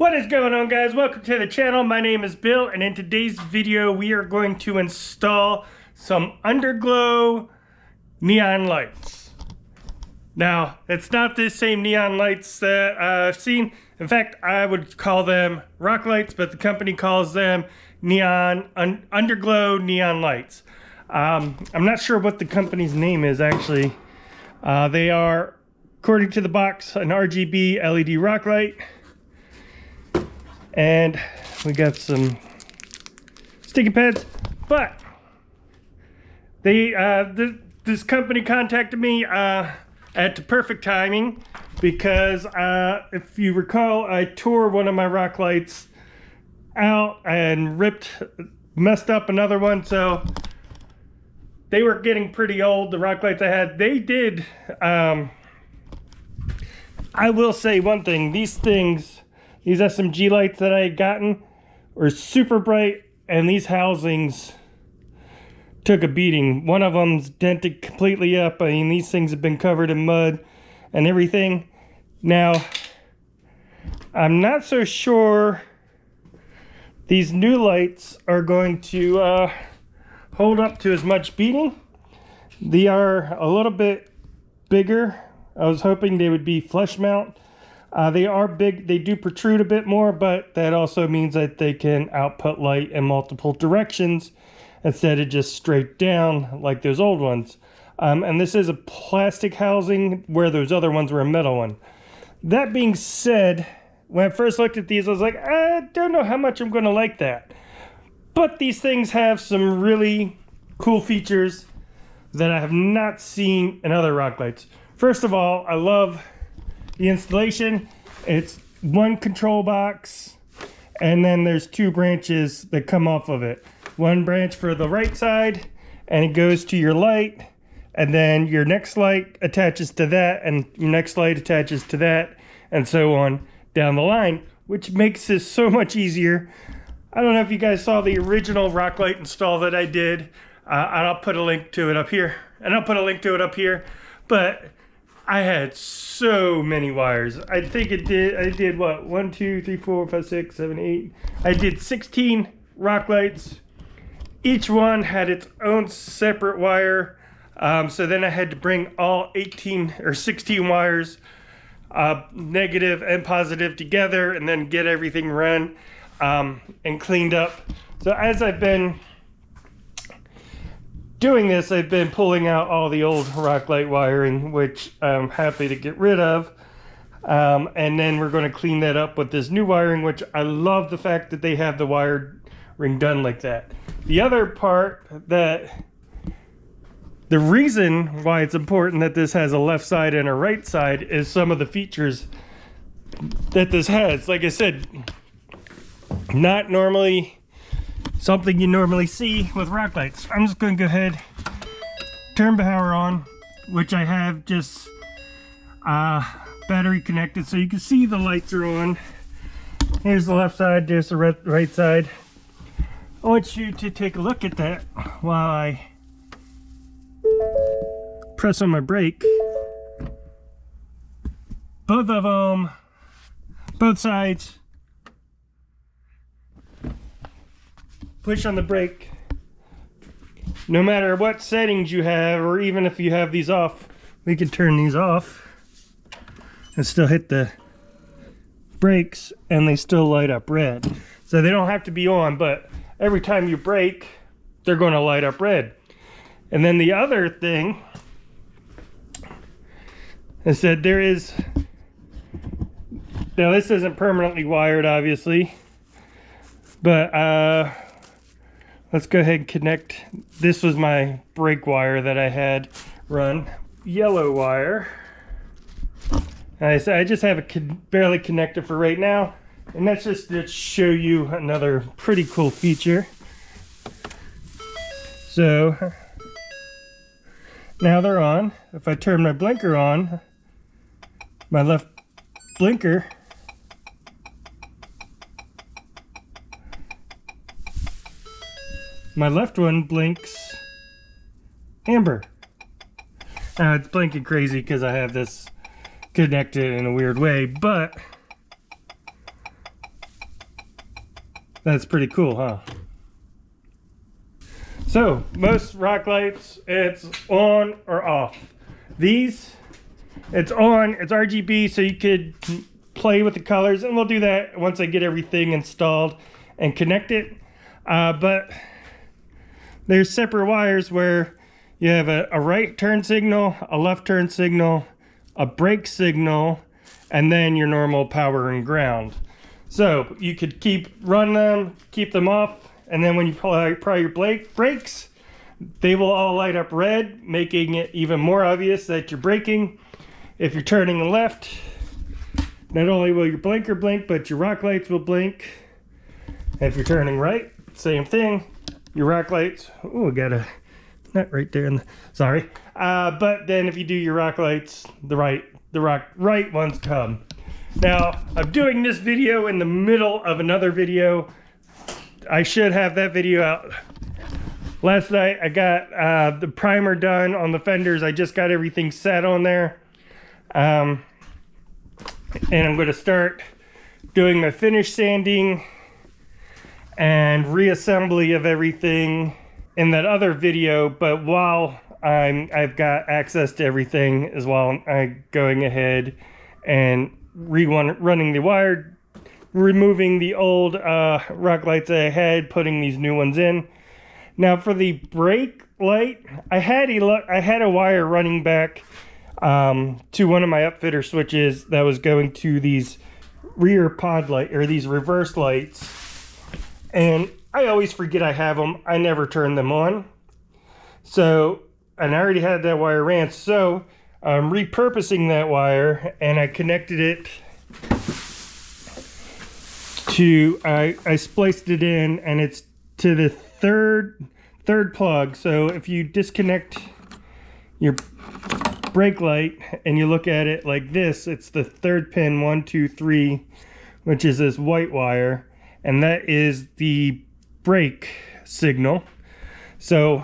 What is going on, guys? Welcome to the channel. My name is Bill, and in today's video we are going to install some underglow neon lights. Now, it's not the same neon lights that I've seen. In fact, I would call them rock lights, but the company calls them underglow neon lights. I'm not sure what the company's name is actually. They are, according to the box, an RGB LED rock light. And we got some sticky pads, but they this company contacted me at the perfect timing because if you recall, I tore one of my rock lights out and messed up another one, so they were getting pretty old, the rock lights I had. They did, I will say one thing, these SMG lights that I had gotten were super bright, and these housings took a beating. One of them's dented completely up. I mean, these things have been covered in mud and everything. Now, I'm not so sure these new lights are going to hold up to as much beating. They are a little bit bigger. I was hoping they would be flush mount. They are big, they do protrude a bit more, but that also means that they can output light in multiple directions instead of just straight down like those old ones. And this is a plastic housing where those other ones were a metal one. That being said, when I first looked at these, I was like, I don't know how much I'm going to like that. But these things have some really cool features that I have not seen in other rock lights. First of all, I love the installation. It's one control box, and then there's two branches that come off of it. One branch for the right side, and it goes to your light, and then your next light attaches to that, and your next light attaches to that, and so on down the line, which makes this so much easier. I don't know if you guys saw the original rock light install that I did. I'll put a link to it up here, and I'll put a link to it up here, but I had so many wires. I did what? 1, 2, 3, 4, 5, 6, 7, 8. I did 16 rock lights. Each one had its own separate wire. So then I had to bring all 18 or 16 wires, negative and positive, together, and then get everything run and cleaned up. So as I've been doing this, I've been pulling out all the old rock light wiring, which I'm happy to get rid of. And then we're going to clean that up with this new wiring, which I love the fact that they have the wiring done like that. The other part, the reason why it's important that this has a left side and a right side is some of the features that this has. Like I said, not normally something you normally see with rock lights. I'm just going to go ahead, turn power on, which I have just battery connected, so you can see the lights are on. Here's the left side, there's the right side. I want you to take a look at that while I press on my brake. Both of them, both sides. Push on the brake. No matter what settings you have, or even if you have these off, we can turn these off and still hit the brakes, and they still light up red. So they don't have to be on, but every time you brake, they're going to light up red. And then the other thing is that there is, now this isn't permanently wired obviously, but let's go ahead and connect. This was my brake wire that I had run. Yellow wire. I just have it barely connected for right now. And that's just to show you another pretty cool feature. So now they're on. If I turn my blinker on, my left blinker my left one blinks amber. Now it's blinking crazy because I have this connected in a weird way, but That's pretty cool, huh? So most rock lights, it's on or off. These, it's on, it's RGB, so you could play with the colors, and we'll do that once I get everything installed and connect it. But there's separate wires where you have a right turn signal, a left turn signal, a brake signal, and then your normal power and ground. So you could keep running them, keep them off, and then when you apply your brakes, they will all light up red, making it even more obvious that you're braking. If you're turning left, not only will your blinker blink, but your rock lights will blink. If you're turning right, same thing. Your rock lights, oh, I got a nut right there. Sorry. But then if you do your rock lights, the right ones come. Now, I'm doing this video in the middle of another video. I should have that video out. Last night, I got the primer done on the fenders. I just got everything set on there. And I'm going to start doing my finish sanding and reassembly of everything in that other video. But while I've got access to everything as well, I'm going ahead and running the wire, removing the old rock lights I had, putting these new ones in. Now for the brake light, I had a wire running back to one of my upfitter switches that was going to these rear pod light, or these reverse lights, and I always forget I have them. I never turn them on. So, and I already had that wire ran, so I'm repurposing that wire, and I connected it to, I spliced it in, and it's to the third plug. So if you disconnect your brake light and you look at it like this, it's the third pin, 1, 2, 3, which is this white wire, and that is the brake signal. So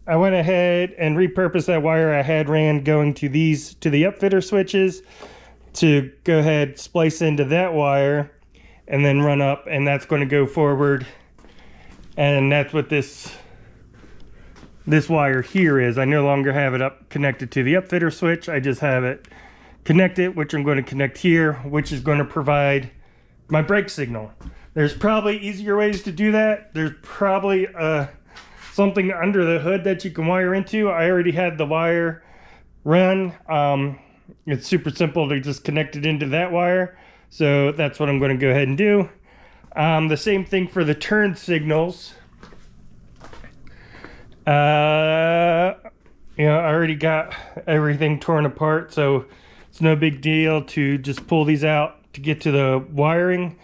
I went ahead and repurposed that wire I had ran going to the upfitter switches to go ahead, splice into that wire, and then run up, and that's going to go forward. And that's what this wire here is. I no longer have it connected to the upfitter switch. I just have it connected, which I'm going to connect here, which is going to provide my brake signal. There's probably easier ways to do that. There's probably something under the hood that you can wire into. I already had the wire run. It's super simple to just connect it into that wire. So that's what I'm going to go ahead and do. The same thing for the turn signals. I already got everything torn apart, so it's no big deal to just pull these out to get to the wiring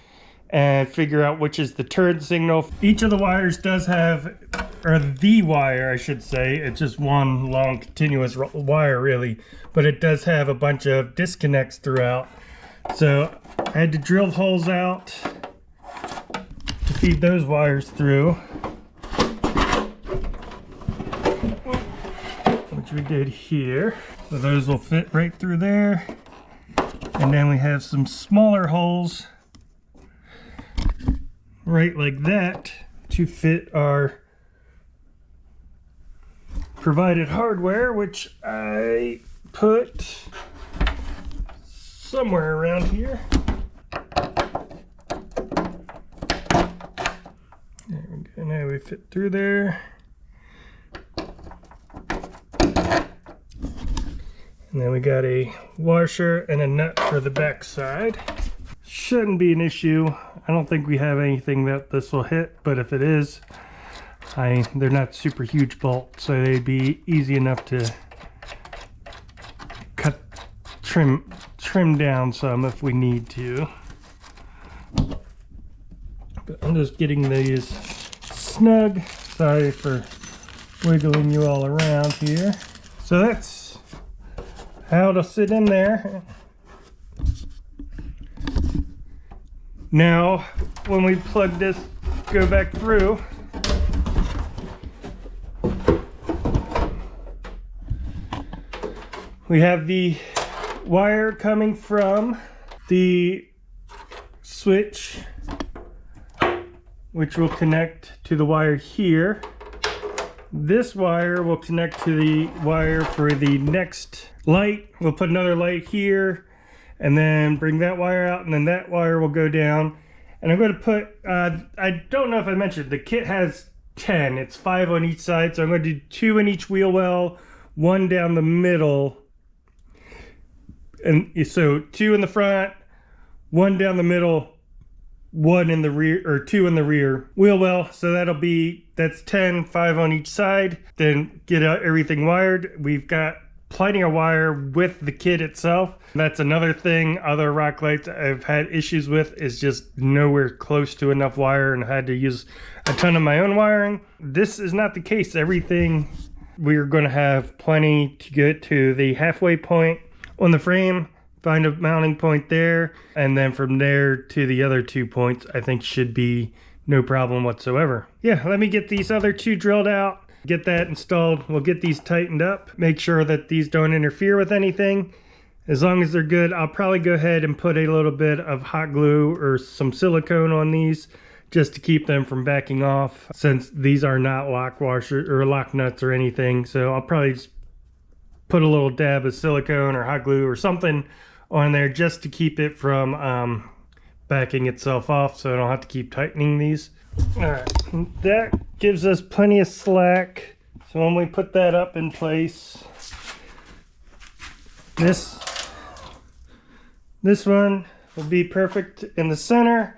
and figure out which is the turn signal. Each of the wires does have, or the wire I should say, it's just one long continuous wire really, but it does have a bunch of disconnects throughout. So I had to drill holes out to feed those wires through, which we did here. So those will fit right through there. And then we have some smaller holes right like that to fit our provided hardware, which I put somewhere around here. There we go. Now we fit through there. And then we got a washer and a nut for the back side. Shouldn't be an issue. I don't think we have anything that this will hit, but if it is, they're not super huge bolts, so they'd be easy enough to trim down some if we need to. But I'm just getting these snug. Sorry for wiggling you all around here. So that's how it'll sit in there. Now, when we plug this, go back through, we have the wire coming from the switch which will connect to the wire here. This wire will connect to the wire for the next light. We'll put another light here and then bring that wire out, and then that wire will go down. And I'm going to put, I don't know if I mentioned, the kit has 10. It's 5 on each side, so I'm going to do 2 in each wheel well, 1 down the middle. And so 2 in the front, 1 down the middle, 1 in the rear, or 2 in the rear wheel well. So that's 10, 5 on each side. Then get everything wired. We've got plenty of wire with the kit itself. That's another thing other rock lights I've had issues with, is just nowhere close to enough wire, and I had to use a ton of my own wiring. This is not the case. Everything, we're going to have plenty to get to the halfway point on the frame, find a mounting point there, and then from there to the other 2 points, I think should be no problem whatsoever. Yeah, let me get these other 2 drilled out, get that installed. We'll get these tightened up, make sure that these don't interfere with anything. As long as they're good, I'll probably go ahead and put a little bit of hot glue or some silicone on these just to keep them from backing off, since these are not lock washers or lock nuts or anything. So I'll probably just put a little dab of silicone or hot glue or something on there just to keep it from backing itself off, so I don't have to keep tightening these. All right, that gives us plenty of slack. So when we put that up in place, this one will be perfect in the center,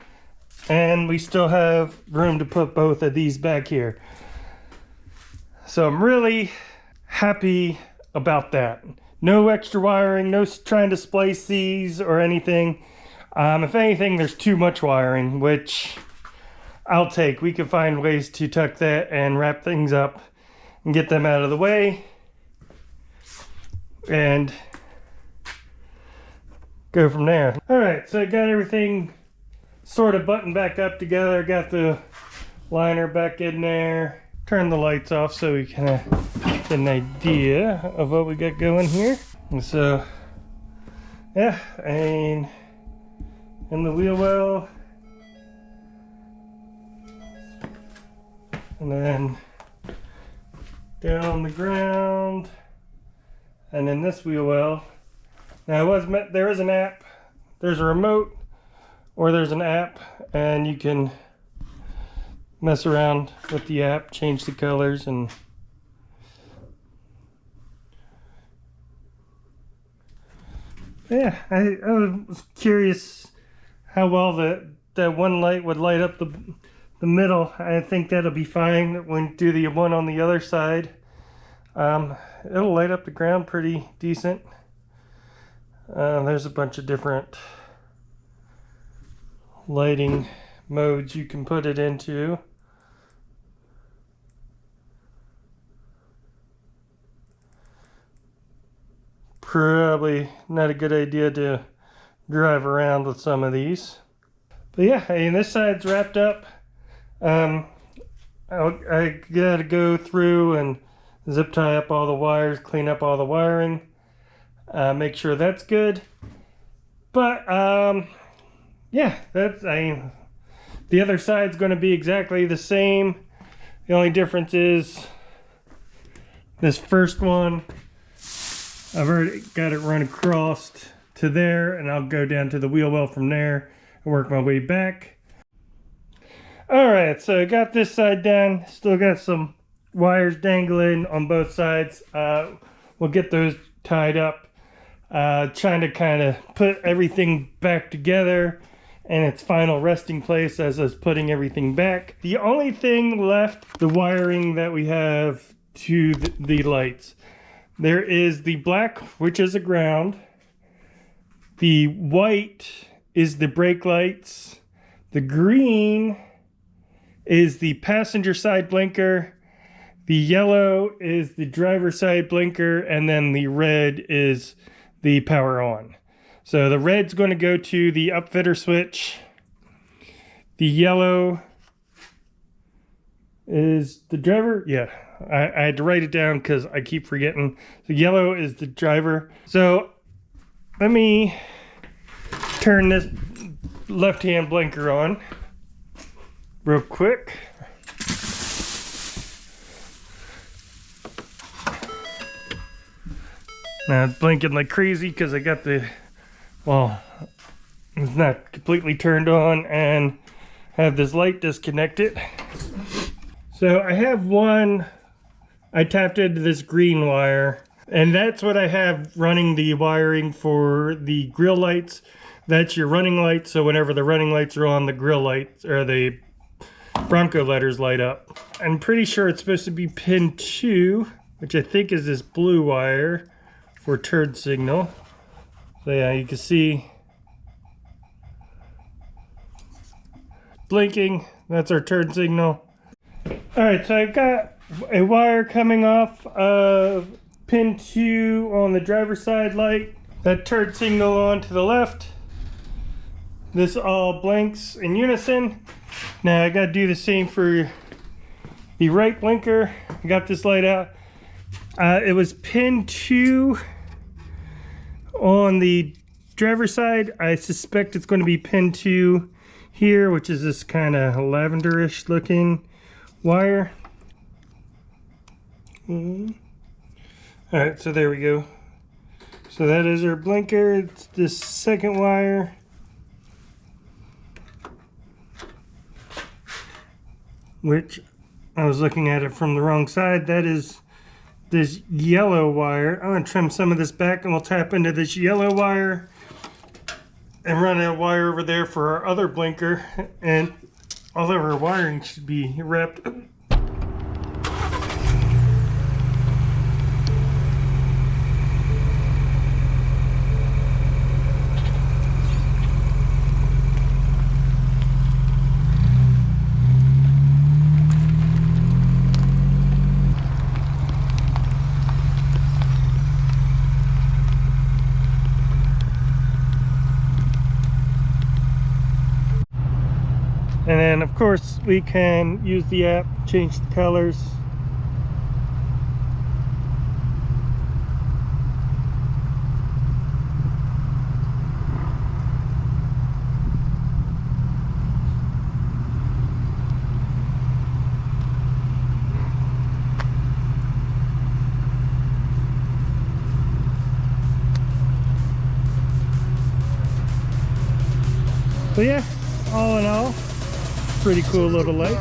and we still have room to put both of these back here. So I'm really happy about that. No extra wiring, no trying to splice these or anything. If anything, there's too much wiring, which I'll take. We can find ways to tuck that and wrap things up and get them out of the way and go from there. All right, so I got everything sort of buttoned back up together. Got the liner back in there. Turn the lights off so we can get an idea of what we got going here. And so, yeah, and in the wheel well, and then down on the ground, and then this wheel well. Now there is an app, there's a remote, or there's an app, and you can mess around with the app, change the colors, and yeah, I was curious how well that one light would light up the middle. I think that'll be fine when do the one on the other side. It'll light up the ground pretty decent. There's a bunch of different lighting modes you can put it into. Probably not a good idea to drive around with some of these. But yeah, I mean, this side's wrapped up. I gotta go through and zip tie up all the wires, clean up all the wiring, make sure that's good. But yeah, the other side's going to be exactly the same. The only difference is this first one, I've already got it run across to there, and I'll go down to the wheel well from there and work my way back. Alright, so I got this side done. Still got some wires dangling on both sides. We'll get those tied up. Trying to kind of put everything back together in its final resting place as I was putting everything back. The only thing left, the wiring that we have to the lights. There is the black, which is a ground. The white is the brake lights. The green is the passenger side blinker. The yellow is the driver side blinker. And then the red is the power on. So the red's going to go to the upfitter switch. The yellow is the driver. Yeah, I had to write it down because I keep forgetting. The yellow is the driver. So let me turn this left-hand blinker on. real quick. Now it's blinking like crazy because I got the, well, it's not completely turned on and have this light disconnected. So I have one, I tapped into this green wire, and that's what I have running the wiring for the grill lights. That's your running lights, so whenever the running lights are on, the grill lights or the Bronco letters light up. I'm pretty sure it's supposed to be pin 2, which I think is this blue wire for turn signal. So yeah, you can see blinking, that's our turn signal. Alright, so I've got a wire coming off of pin 2 on the driver's side light. That turn signal on to the left. This all blinks in unison. Now I gotta do the same for the right blinker. I got this light out. It was pin 2 on the driver's side. I suspect it's going to be pin 2 here, which is this kind of lavenderish looking wire. Alright, so there we go. So that is our blinker. It's this second wire. Which I was looking at it from the wrong side. That is this yellow wire. I'm going to trim some of this back and we'll tap into this yellow wire and run a wire over there for our other blinker, and all of our wiring should be wrapped. And then of course we can use the app, change the colors. So yeah, all in all, pretty cool little light.